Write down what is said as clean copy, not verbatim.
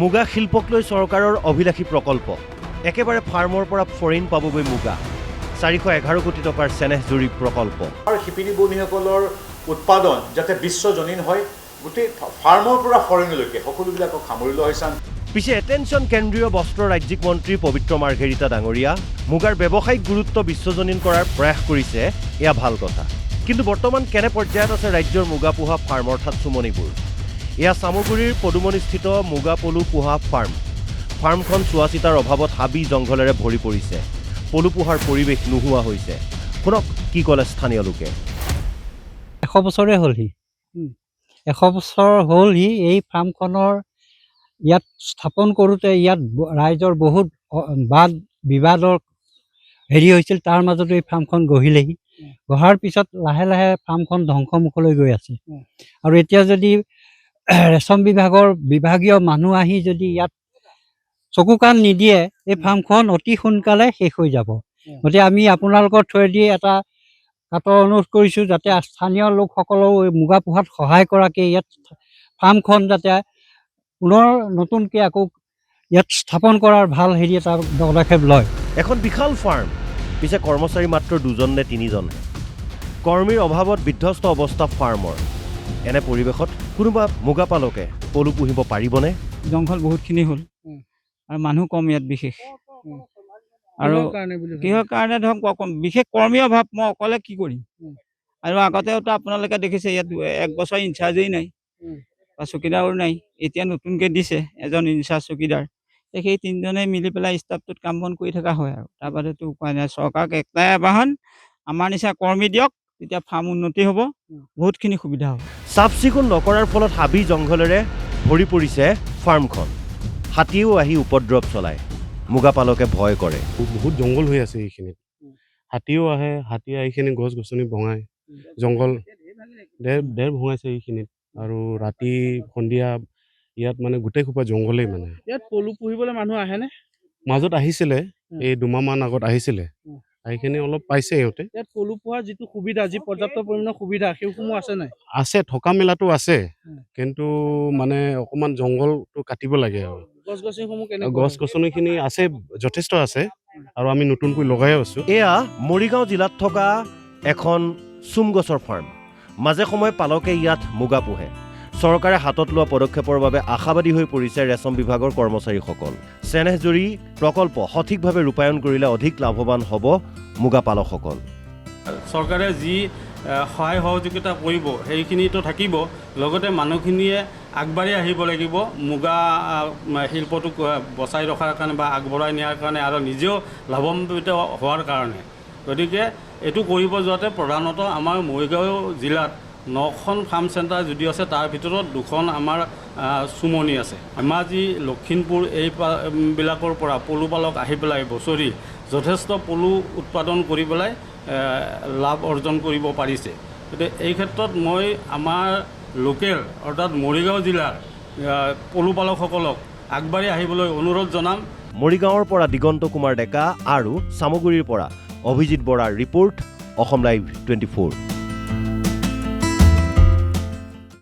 মুগা শিল্পক লৈ চৰকাৰৰ অভিলাষী প্ৰকল্প একেবাৰে ফাৰ্মৰ পৰা ফৰেইন পাবগৈ মুগা 411 কোটি টকাৰ চেনেহজুৰি প্ৰকল্প আৰু শিপিনী বণীসকলৰ উৎপাদন যাতে বিশ্বজনীন হয় গোটেই ফাৰ্মৰ পৰা ফৰেইনলৈকে সকলোবিলাকক সামৰি লোৱা হৈছে। পিছে এটেনশ্যন কেন্দ্ৰীয় বস্ত্ৰ ৰাজ্যিক মন্ত্ৰী পবিত্ৰ মাৰ্ঘেৰিটা ডাঙৰীয়া মুগাৰ ব্যৱসায়িক গুৰুত্ব বিশ্বজনীন কৰাৰ প্ৰয়াস কৰিছে এয়া ভাল কথা। কিন্তু বৰ্তমান কেনে পৰ্যায়ত আছে ৰাজ্যৰ মুগা পোহা ফাৰ্ম অৰ্থাৎ চুমনিবোৰ? এয়া চামগুৰিৰ পদুমনিস্থিত মুগা পলু পোহা ফাৰ্মখন চোৱা চিতাৰ অভাৱত হাবি জংঘলেৰে ভৰি পৰিছে। পলু পোহাৰ পৰিৱেশ নোহোৱা হৈছে। শুনক কি ক'লে স্থানীয় লোকে। 100 বছৰে হ'লহি 100 বছৰ হ'লহি এই ফাৰ্মখনৰ ইয়াত স্থাপন কৰোঁতে ইয়াত ৰাইজৰ বহুত বাদ বিবাদৰ হেৰি হৈছিল। তাৰ মাজতো এই ফাৰ্মখন গঢ়িলেহি। গঢ়াৰ পিছত লাহে লাহে ফাৰ্মখন ধ্বংসমুখলৈ গৈ আছে। আৰু এতিয়া যদি ৰেচম বিভাগৰ বিভাগীয় মানুহ আহি যদি ইয়াত চকু কাণ নিদিয়ে এই ফাৰ্মখন অতি সোনকালে শেষ হৈ যাব। গতিকে আমি আপোনালোকৰ থ্ৰুৱেদি এটা কাটৰ অনুৰোধ কৰিছোঁ যাতে স্থানীয় লোকসকলেও মুগা পোহাত সহায় কৰাকৈ ইয়াত ফাৰ্মখন যাতে পুনৰ নতুনকৈ আকৌ ইয়াত স্থাপন কৰাৰ ভাল হেৰি এটা পদক্ষেপ লয়। এখন বিশাল ফাৰ্ম, পিছে কৰ্মচাৰী মাত্ৰ 2জন নে 3জন। কৰ্মীৰ অভাৱত বিধ্বস্ত অৱস্থা ফাৰ্মৰ। এনে পৰিৱেশত কোনোবা মুগা পালকে পলু পুহিব পাৰিবনে? জংঘল বহুতখিনি হ'ল আৰু মানুহ কম ইয়াত বিশেষ। আৰু কিহৰ কাৰণে ধৰক বিশেষ কৰ্মীৰ অভাৱ। মই অকলে কি কৰিম? আৰু আগতেওতো আপোনালোকে দেখিছে ইয়াত 1 বছৰ ইনচাৰ্জেই নাই বা চকীদাৰো নাই। এতিয়া নতুনকৈ দিছে এজন ইনচাৰ্জ চকীদাৰ। সেই 3জনে মিলি পেলাই ষ্টাফটোত কাম বন কৰি থকা হয়। আৰু তাৰ বাদেতো উপায় নাই। চৰকাৰক একটাই আহ্বান, আমাৰ নিচিনা কৰ্মী দিয়ক, তেতিয়া ফাৰ্ম উন্নতি হ'ব, বহুতখিনি সুবিধা হ'ব। চাফ চিকুণ নকৰাৰ ফলত হাবি জংঘলেৰে ভৰি পৰিছে ফাৰ্মখন। হাতীয়েও আহি উপদ্ৰৱ চলায়। মুগা পালকে ভয় কৰে। বহুত জংঘল হৈ আছে এইখিনিত। হাতীও আহে, হাতী আহিখিনি গছ গছনি ভঙায়, জংঘল ডেৰ ভঙাইছে এইখিনিত। আৰু ৰাতি সন্ধিয়া ইয়াত মানে গোটেই খোপা জংঘলেই মানে। ইয়াত পলু পুহিবলৈ মানুহ আহেনে? মাজত আহিছিলে, এই 2 মাহমান আগত আহিছিলে। এইখিনি অলপ পাইছে সিহঁতে। ইয়াত পলু পোহাৰ যিটো সুবিধা, যি পৰ্যাপ্ত পৰিমাণৰ সুবিধা, সেইসমূহ আছে নাই? আছে, থকা মেলাটো আছে, কিন্তু মানে অকণমান জংঘলটো কাটিব লাগে। আৰু গছ গছনিসমূহ কেনেকুৱা? গছ গছনিখিনি আছে, যথেষ্ট আছে, আৰু আমি নতুনকৈ লগাই আছোঁ। এয়া মৰিগাঁও জিলাত থকা এখন চুম গছৰ ফাৰ্ম। মাজে সময়ে পালকে ইয়াত মুগা পোহে। চৰকাৰে হাতত লোৱা পদক্ষেপৰ বাবে আশাবাদী হৈ পৰিছে ৰেচম বিভাগৰ কৰ্মচাৰীসকল। চেনেহজুৰি প্ৰকল্প সঠিকভাৱে ৰূপায়ণ কৰিলে অধিক লাভৱান হ'ব মুগা পালকসকল। চৰকাৰে যি সহায় সহযোগিতা কৰিব সেইখিনিতো থাকিব, লগতে মানুহখিনিয়ে আগবাঢ়ি আহিব লাগিব মুগা শিল্পটোক বচাই ৰখাৰ কাৰণে বা আগবঢ়াই নিয়াৰ কাৰণে আৰু নিজেও লাভান্বিত হোৱাৰ কাৰণে। গতিকে এইটো কৰিব যোৱাতে প্ৰধানতঃ আমাৰ মৰিগাঁও জিলাত 9খন ফাৰ্ম চেণ্টাৰ যদিও আছে, তাৰ ভিতৰত 2খন আমাৰ চুমনি আছে। ধেমাজি, লখিমপুৰ এইবিলাকৰ পৰা পলুপালক আহি পেলাই বছৰি যথেষ্ট পলু উৎপাদন কৰি পেলাই লাভ অৰ্জন কৰিব পাৰিছে। গতিকে এই ক্ষেত্ৰত মই আমাৰ লোকেল অৰ্থাৎ মৰিগাঁও জিলাৰ পলুপালকসকলক আগবাঢ়ি আহিবলৈ অনুৰোধ জনাম। মৰিগাঁৱৰ পৰা দিগন্ত কুমাৰ ডেকা আৰু চামগুৰিৰ পৰা অভিজিত বৰাৰ ৰিপৰ্ট, অসম লাইভ 24।